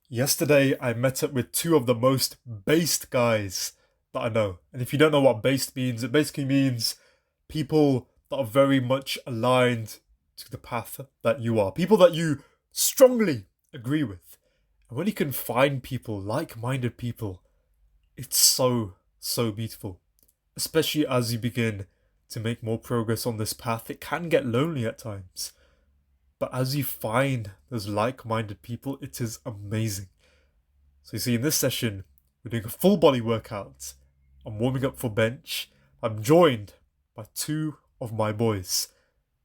Yesterday, I met up with two of the most based guys that I know. And if you don't know what based means, it basically means people that are very much aligned to the path that you are, people that you strongly agree with. And when you can find people, like minded people, it's so beautiful. Especially as you begin to make more progress on this path, it can get lonely at times. But as you find those like minded people, it is amazing. So you see, in this session, we're doing a full body workout. I'm warming up for bench. I'm joined by two of my boys,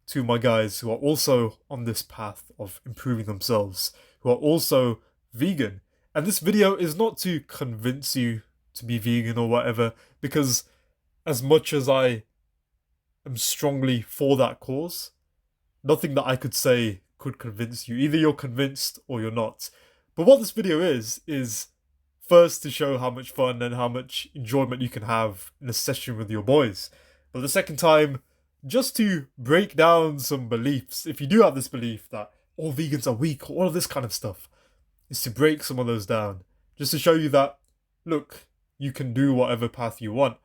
two of my guys who are also on this path of improving themselves, who are also vegan. And this video is not to convince you to be vegan or whatever, because as much as I am strongly for that cause, nothing that I could say could convince you. Either you're convinced or you're not. But what this video is first to show how much fun and how much enjoyment you can have in a session with your boys. But the second time, just to break down some beliefs. If you do have this belief that all vegans are weak or all of this kind of stuff, is to break some of those down. Just to show you that, look, you can do whatever path you want,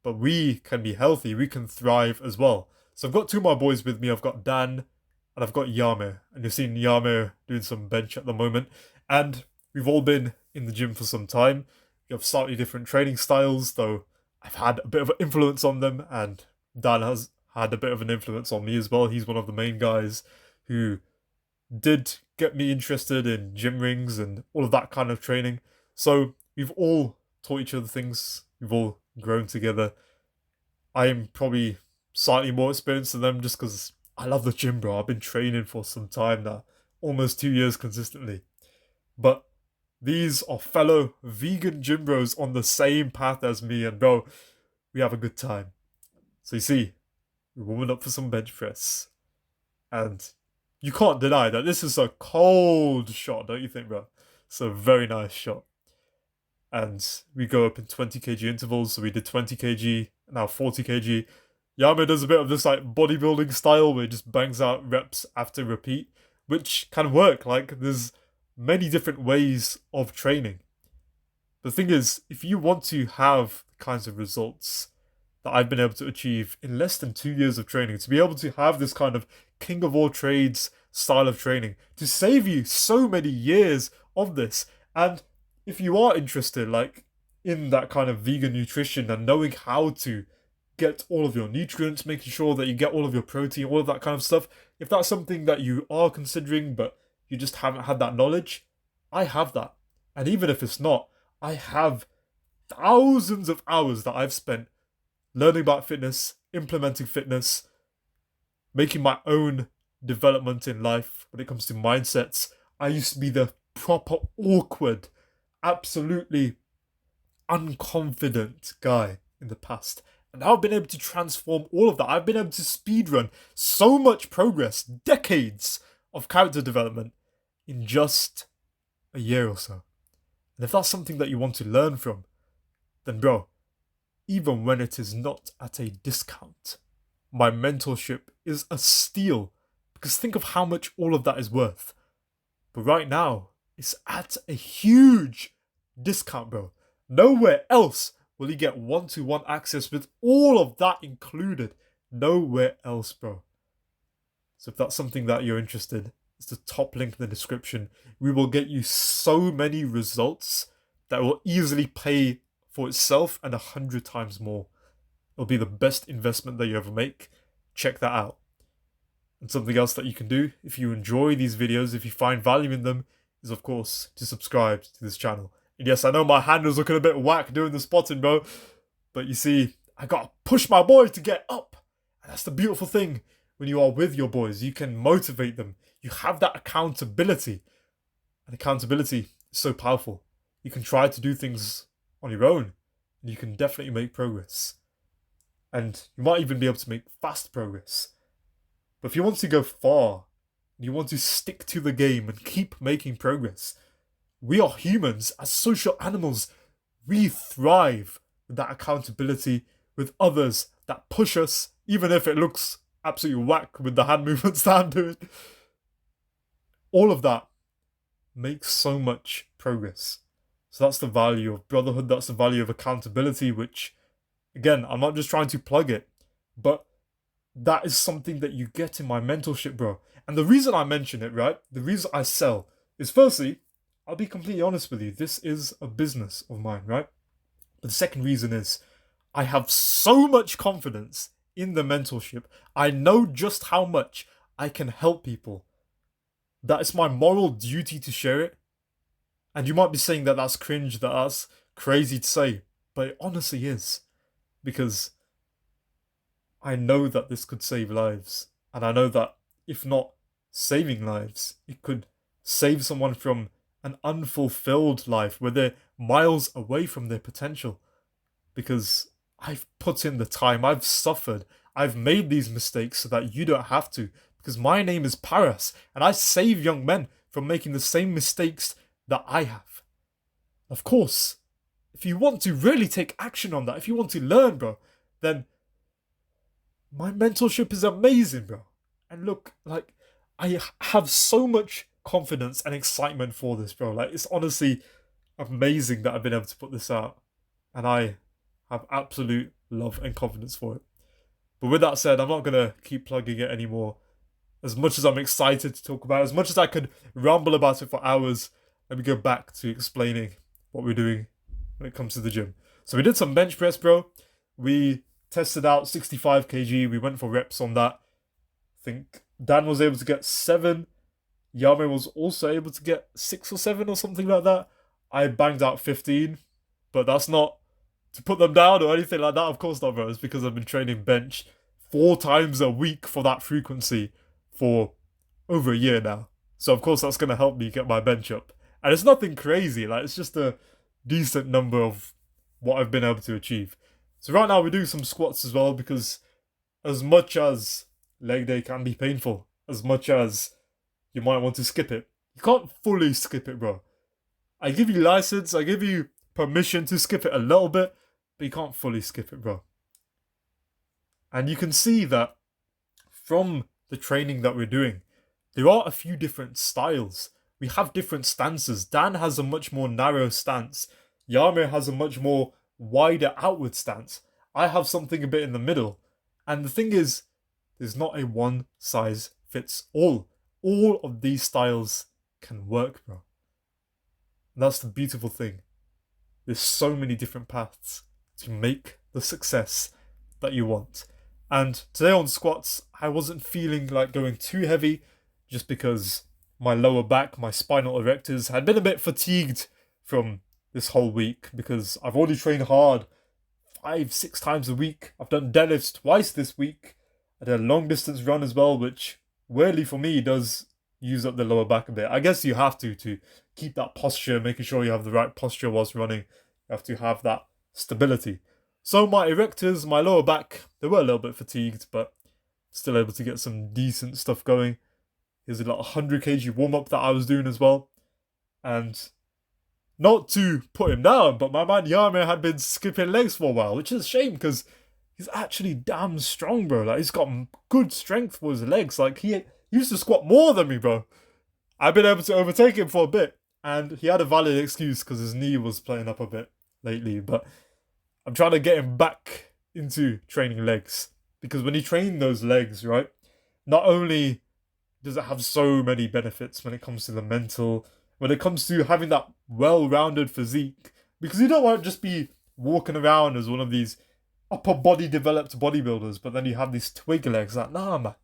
but we can be healthy, we can thrive as well. So I've got two of my boys with me. I've got Dan and I've got Yaamir. And you've seen Yaamir doing some bench at the moment. And we've all been in the gym for some time. We have slightly different training styles, though I've had a bit of an influence on them, and Dan has had a bit of an influence on me as well. He's one of the main guys who did get me interested in gym rings and all of that kind of training. So we've all taught each other things. We've all grown together. I am probably slightly more experienced than them just because I love the gym, bro. I've been training for some time now, almost 2 years consistently. But these are fellow vegan gym bros on the same path as me, and bro, we have a good time. So you see, we're warming up for some bench press. And you can't deny that this is a cold shot, don't you think, bro? It's a very nice shot. And we go up in 20 kg intervals, so we did 20 kg, now 40 kg. Yaamir does a bit of this like bodybuilding style where he just bangs out reps after repeat, which can work. Like, there's many different ways of training. The thing is, if you want to have the kinds of results that I've been able to achieve in less than 2 years of training, to be able to have this kind of king of all trades style of training, to save you so many years of this, and if you are interested, like, in that kind of vegan nutrition and knowing how to get all of your nutrients, making sure that you get all of your protein, all of that kind of stuff, if that's something that you are considering but you just haven't had that knowledge, I have that. And even if it's not, I have thousands of hours that I've spent learning about fitness, implementing fitness, making my own development in life when it comes to mindsets. I used to be the proper awkward, absolutely unconfident guy in the past. And now I've been able to transform all of that. I've been able to speedrun so much progress, decades of character development in just a year or so. And if that's something that you want to learn from, then bro, even when it is not at a discount, my mentorship is a steal. Because think of how much all of that is worth. But right now, it's at a huge discount, bro. Nowhere else will you get one-to-one access with all of that included. Nowhere else, bro. So if that's something that you're interested in, it's the top link in the description. We will get you so many results that will easily pay for itself and 100 times more. It'll be the best investment that you ever make. Check that out. And something else that you can do if you enjoy these videos, if you find value in them, is of course to subscribe to this channel. And yes, I know my hand was looking a bit whack doing the spotting, bro. But you see, I gotta push my boy to get up. And that's the beautiful thing when you are with your boys. You can motivate them. You have that accountability. And accountability is so powerful. You can try to do things on your own. And you can definitely make progress. And you might even be able to make fast progress. But if you want to go far, and you want to stick to the game and keep making progress, we are humans as social animals. We thrive with that accountability, with others that push us, even if it looks absolutely whack with the hand movements that I'm doing. All of that makes so much progress. So that's the value of brotherhood, that's the value of accountability, which, again, I'm not just trying to plug it, but that is something that you get in my mentorship, bro. And the reason I mention it, right, the reason I sell is, firstly, I'll be completely honest with you, this is a business of mine, right? But the second reason is I have so much confidence in the mentorship. I know just how much I can help people. That it's my moral duty to share it. And you might be saying that that's cringe, that that's crazy to say, but it honestly is. Because I know that this could save lives. And I know that if not saving lives, it could save someone from an unfulfilled life where they're miles away from their potential. Because I've put in the time, I've suffered, I've made these mistakes so that you don't have to. Because my name is Paras, and I save young men from making the same mistakes that I have. Of course, if you want to really take action on that, if you want to learn, bro, then my mentorship is amazing, bro. And look, like, I have so much confidence and excitement for this, bro. Like, it's honestly amazing that I've been able to put this out. And I have absolute love and confidence for it. But with that said, I'm not going to keep plugging it anymore. As much as I'm excited to talk about it, as much as I could ramble about it for hours, let me go back to explaining what we're doing when it comes to the gym. So we did some bench press, bro. We tested out 65 kg. We went for reps on that. I think Dan was able to get 7. Yaamir was also able to get 6 or 7 or something like that. I banged out 15, but that's not to put them down or anything like that. Of course not, bro. It's because I've been training bench 4 times a week for that frequency for over a year now. So of course that's going to help me get my bench up. And it's nothing crazy. Like, it's just a decent number of what I've been able to achieve. So right now we're doing some squats as well, because as much as leg day can be painful, as much as you might want to skip it, you can't fully skip it, bro. I give you license, I give you permission to skip it a little bit, but you can't fully skip it, bro. And you can see that from the training that we're doing, there are a few different styles. We have different stances. Dan has a much more narrow stance. Yaamir has a much more wider outward stance. I have something a bit in the middle. And the thing is, there's not a one size fits all. All of these styles can work, bro. And that's the beautiful thing. There's so many different paths to make the success that you want. And today on squats, I wasn't feeling like going too heavy, just because my lower back, my spinal erectors, had been a bit fatigued from this whole week, because I've already trained hard 5-6 times a week. I've done deadlifts twice this week. I did a long distance run as well, which weirdly for me does use up the lower back a bit. I guess you have to keep that posture, making sure you have the right posture whilst running. You have to have that stability. So my erectors, my lower back, they were a little bit fatigued, but still able to get some decent stuff going. Here's a little 100 kg warm-up that I was doing as well. And not to put him down, but my man Yaamir had been skipping legs for a while, which is a shame because he's actually damn strong, bro. Like, he's got good strength for his legs. Like, he used to squat more than me, bro. I've been able to overtake him for a bit, and he had a valid excuse because his knee was playing up a bit lately, but I'm trying to get him back into training legs, because when you train those legs, right, not only does it have so many benefits when it comes to the mental, when it comes to having that well-rounded physique, because you don't want to just be walking around as one of these upper body developed bodybuilders, but then you have these twig legs. Like, nah, man.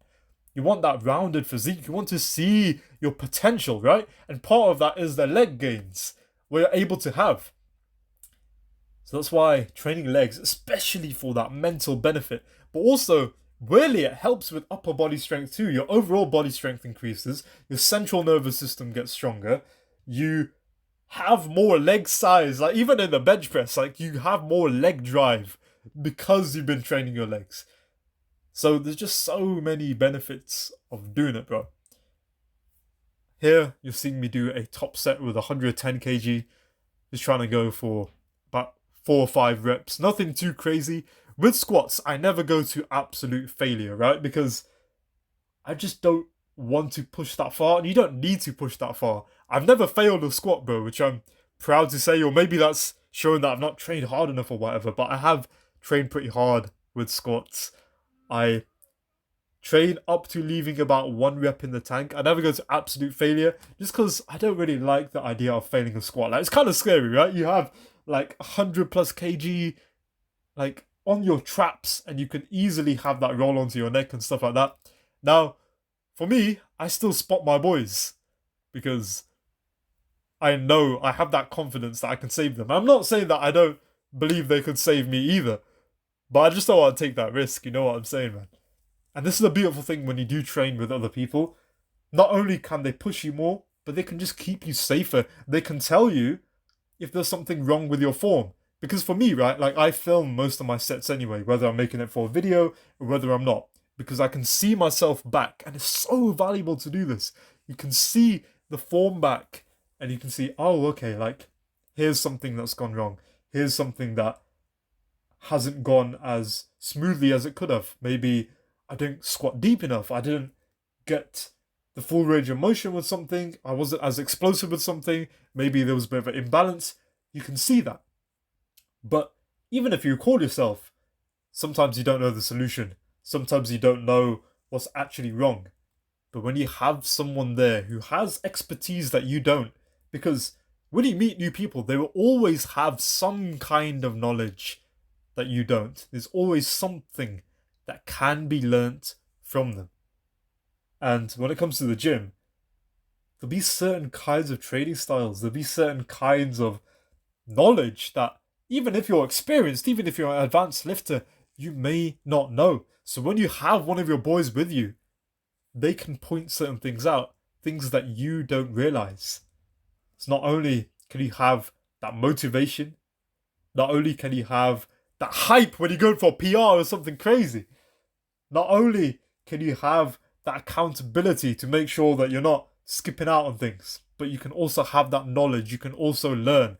You want that rounded physique. You want to see your potential, right? And part of that is the leg gains we're able to have. So that's why training legs, especially for that mental benefit, but also really it helps with upper body strength too. Your overall body strength increases, your central nervous system gets stronger, you have more leg size, like even in the bench press, like you have more leg drive because you've been training your legs. So there's just so many benefits of doing it, bro. Here you're seeing me do a top set with 110 kg, just trying to go for about 4 or 5 reps, nothing too crazy. With squats, I never go to absolute failure, right? Because I just don't want to push that far, and you don't need to push that far. I've never failed a squat, bro, which I'm proud to say, or maybe that's showing that I've not trained hard enough or whatever, but I have trained pretty hard with squats. I train up to leaving about 1 rep in the tank. I never go to absolute failure just because I don't really like the idea of failing a squat. Like, it's kind of scary, right? You have like 100 plus kg like on your traps and you can easily have that roll onto your neck and stuff like that. Now, for me, I still spot my boys because I know I have that confidence that I can save them. I'm not saying that I don't believe they could save me either, but I just don't want to take that risk. You know what I'm saying, man? And this is a beautiful thing when you do train with other people. Not only can they push you more, but they can just keep you safer. They can tell you if there's something wrong with your form. Because for me, right, like I film most of my sets anyway, whether I'm making it for a video or whether I'm not. Because I can see myself back, and it's so valuable to do this. You can see the form back, and you can see, oh, okay, like, here's something that's gone wrong. Here's something that hasn't gone as smoothly as it could have. Maybe I didn't squat deep enough. I didn't get the full range of motion with something. I wasn't as explosive with something. Maybe there was a bit of an imbalance. You can see that. But even if you record yourself, sometimes you don't know the solution. Sometimes you don't know what's actually wrong. But when you have someone there who has expertise that you don't, because when you meet new people, they will always have some kind of knowledge that you don't. There's always something that can be learnt from them. And when it comes to the gym, there'll be certain kinds of training styles, there'll be certain kinds of knowledge that even if you're experienced, even if you're an advanced lifter, you may not know. So when you have one of your boys with you, they can point certain things out, things that you don't realize. So not only can you have that motivation, not only can you have that hype when you go for a PR or something crazy, not only can you have that accountability to make sure that you're not skipping out on things, but you can also have that knowledge, you can also learn.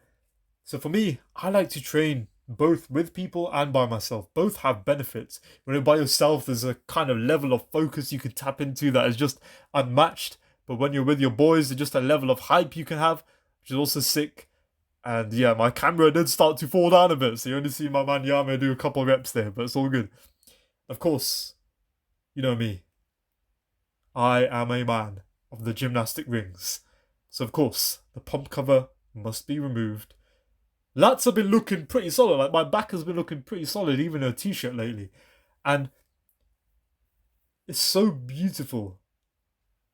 So for me, I like to train both with people and by myself. Both have benefits. When you're by yourself, there's a kind of level of focus you can tap into that is just unmatched. But when you're with your boys, there's just a level of hype you can have, which is also sick. And yeah, my camera did start to fall down a bit, so you only see my man Yaamir do a couple reps there, but it's all good. Of course, you know me. I am a man of the gymnastic rings. So of course, the pump cover must be removed. Lats have been looking pretty solid. Like, my back has been looking pretty solid, even in a t-shirt lately. And it's so beautiful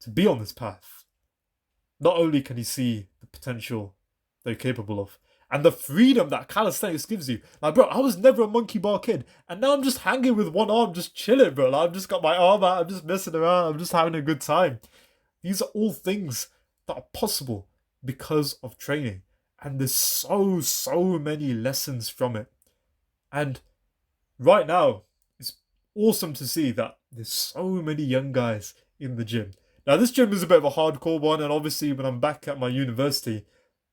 to be on this path. Not only can you see the potential they're capable of, and the freedom that calisthenics gives you. Like, bro, I was never a monkey bar kid, and now I'm just hanging with one arm, just chilling, bro. Like, I've just got my arm out, I'm just messing around, I'm just having a good time. These are all things that are possible because of training. And there's so many lessons from it. And right now, it's awesome to see that there's so many young guys in the gym. Now, this gym is a bit of a hardcore one, and obviously when I'm back at my university,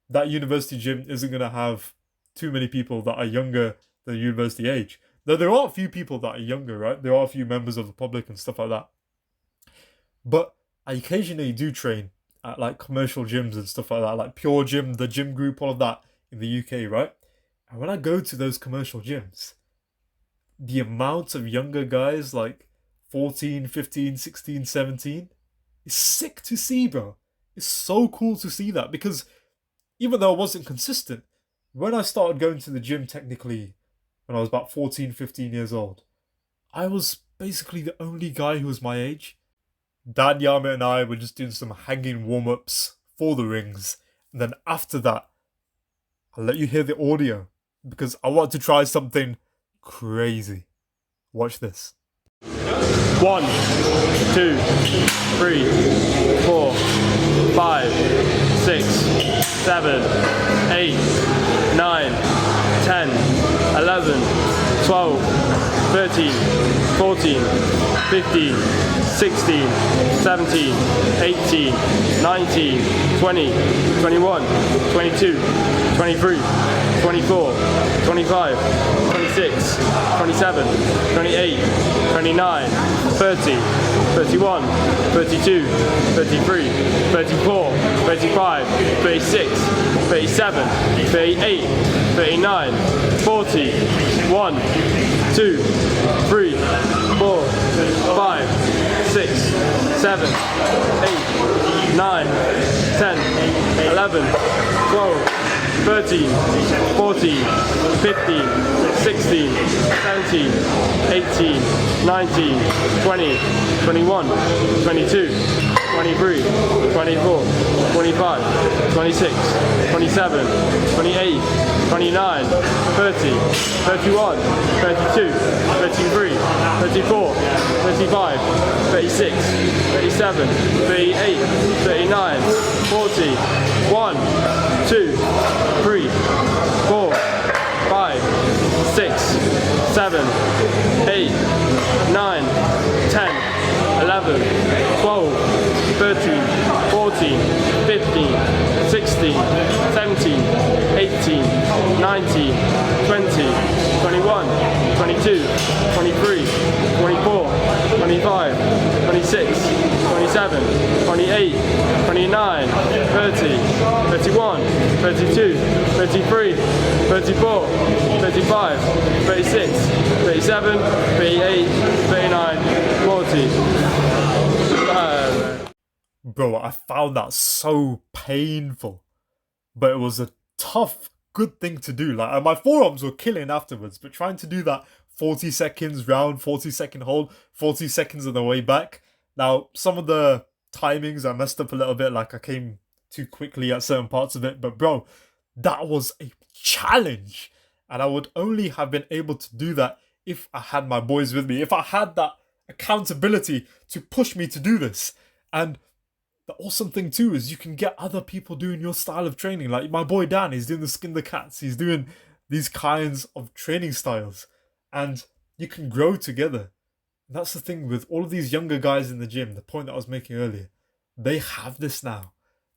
that university gym isn't going to have too many people that are younger than university age. Though there are a few people that are younger, right? There are a few members of the public and stuff like that. But I occasionally do train at like commercial gyms and stuff like that, like Pure Gym, the Gym Group, all of that in the UK, right? And when I go to those commercial gyms, the amount of younger guys, like 14, 15, 16, 17, is sick to see, bro. It's so cool to see that, because even though I wasn't consistent, when I started going to the gym technically when I was about 14, 15 years old, I was basically the only guy who was my age. Dan, Yaamir and I were just doing some hanging warm-ups for the rings. And then after that, I'll let you hear the audio because I want to try something crazy. Watch this. 1, 2, 3, 4, 5, 6, 7, 8, 9, 10, 11, 12, 13, 14, 15, 16, 17, 18, 19, 20, 21, 22, 23, 24, 25, 26, 27, 28, 29, 30, 31, 32, 33, 34, 35, 36, 37, 38, 39, 40, 1, 2, 3, 4, 5, 6, 7, 8, 9, 10, 11, 12, 13, 14, 15, 16, 17, 18, 19, 20, 21, 22, 23, 24, 25, 26, 27, 28, 29, 30, 31, 32, 33, 34, 35, 36, 37, 38, 39, 40, 1, 2, 3, 4, 5, 6, 7, 8, 9, 10, 11, 12, 13, 14, 15, 16, 17, 18, 19, 20, 21, 22, 23, 24, 25, 26, 27, 28, 29, 30, 31, 32, 33, 34, 35, 36, 37, 38, 39, 40. Bro, I found that so painful. But it was a tough, good thing to do. Like, my forearms were killing afterwards, but trying to do that 40 seconds round, 40-second hold, 40 seconds on the way back. Now, some of the timings I messed up a little bit, like I came too quickly at certain parts of it. But bro, that was a challenge. And I would only have been able to do that if I had my boys with me, if I had that accountability to push me to do this. And the awesome thing too is you can get other people doing your style of training. Like my boy Dan, he's doing the skin the cats. He's doing these kinds of training styles. And you can grow together. And that's the thing with all of these younger guys in the gym, the point that I was making earlier. They have this now.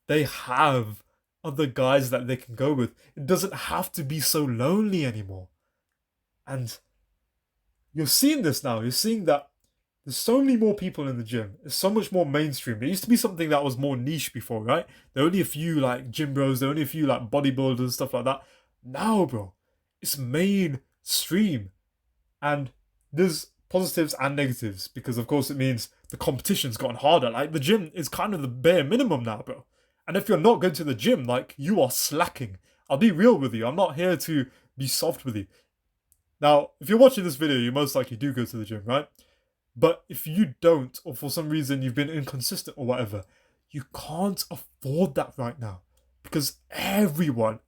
They have other guys that they can go with. It doesn't have to be so lonely anymore. And you're seeing this now. You're seeing that there's so many more people in the gym. It's so much more mainstream. It used to be something that was more niche before, right? There were only a few like gym bros. There were only a few like bodybuilders, stuff like that. Now, bro, it's mainstream. And there's positives and negatives because, of course, it means the competition's gotten harder. Like, the gym is kind of the bare minimum now, bro. And if you're not going to the gym, like, you are slacking. I'll be real with you. I'm not here to be soft with you. Now, if you're watching this video, you most likely do go to the gym, right? But if you don't, or for some reason you've been inconsistent or whatever, you can't afford that right now. Because everyone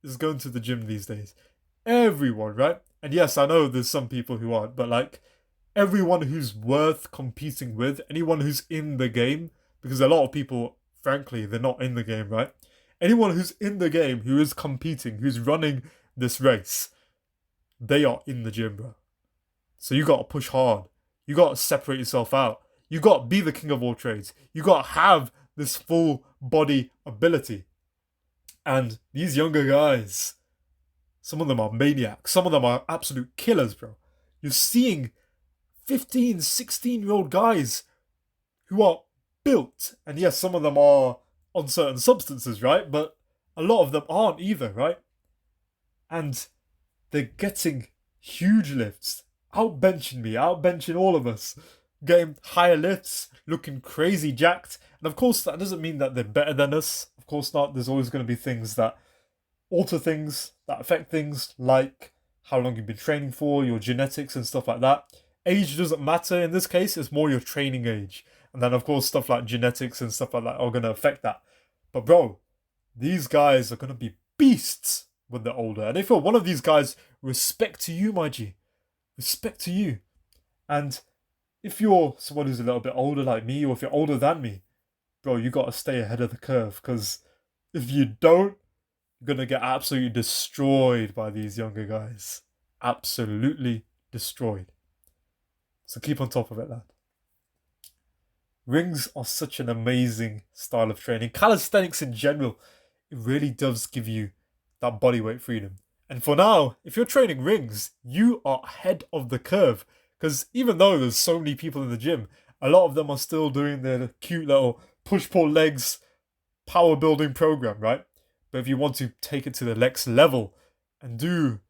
is going to the gym these days. Everyone, right? And yes, I know there's some people who aren't, but like everyone who's worth competing with, anyone who's in the game, because a lot of people, frankly, they're not in the game, right? Anyone who's in the game, who is competing, who's running this race, they are in the gym, bro. So you got to push hard. You got to separate yourself out. You got to be the king of all trades. You got to have this full body ability. And these younger guys, some of them are maniacs. Some of them are absolute killers, bro. You're seeing 15, 16-year-old guys who are built. And yes, some of them are on certain substances, right? But a lot of them aren't either, right? And they're getting huge lifts. Outbenching me, outbenching all of us. Getting higher lifts, looking crazy jacked. And of course, that doesn't mean that they're better than us. Of course not. There's always going to be things that alter things, that affect things, like how long you've been training for, your genetics and stuff like that. Age doesn't matter in this case. It's more your training age. And then, of course, stuff like genetics and stuff like that are going to affect that. But bro, these guys are going to be beasts when they're older. And if you're one of these guys, respect to you, my G. Respect to you. And if you're someone who's a little bit older like me, or if you're older than me, bro, you got to stay ahead of the curve. Because if you don't, you're going to get absolutely destroyed by these younger guys. Absolutely destroyed. So keep on top of it, lad. Rings are such an amazing style of training. Calisthenics in general, it really does give you that bodyweight freedom. And for now, if you're training rings, you are ahead of the curve. Because even though there's so many people in the gym, a lot of them are still doing their cute little push-pull legs power building program, right? But if you want to take it to the next level and do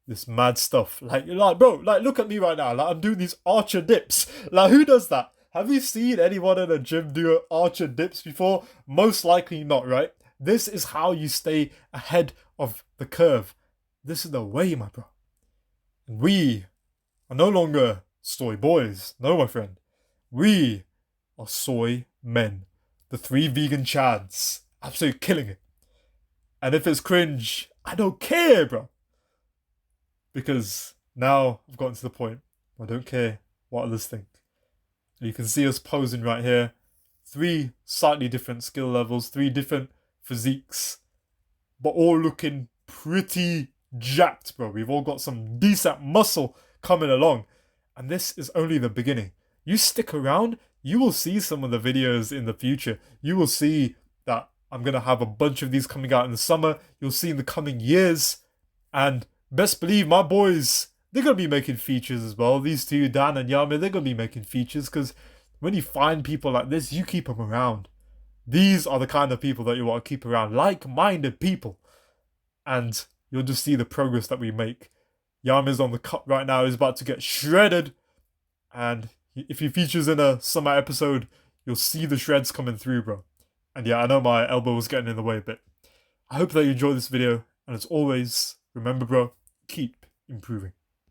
this mad stuff, like bro, like look at me right now, like I'm doing these archer dips. Like who does that? Have you seen anyone in a gym do archer dips before? Most likely not, right? This is how you stay ahead of the curve. This is the way, my bro. And we are no longer soy boys. No, my friend. We are soy men. The 3 vegan chads. Absolutely killing it. And if it's cringe, I don't care, bro. Because now I've gotten to the point where I don't care what others think. And you can see us posing right here. 3 slightly different skill levels, 3 different physiques, but all looking pretty jacked, bro. We've all got some decent muscle coming along. And this is only the beginning. You stick around, you will see some of the videos in the future. You will see that I'm going to have a bunch of these coming out in the summer. You'll see in the coming years. And best believe my boys, they're going to be making features as well. These two, Dan and Yaamir, they're going to be making features because when you find people like this, you keep them around. These are the kind of people that you want to keep around. Like-minded people. And you'll just see the progress that we make. Yaamir's on the cut right now. He's about to get shredded. And if he features in a summer episode, you'll see the shreds coming through, bro. And yeah, I know my elbow was getting in the way a bit. I hope that you enjoyed this video. And as always, remember, bro, keep improving.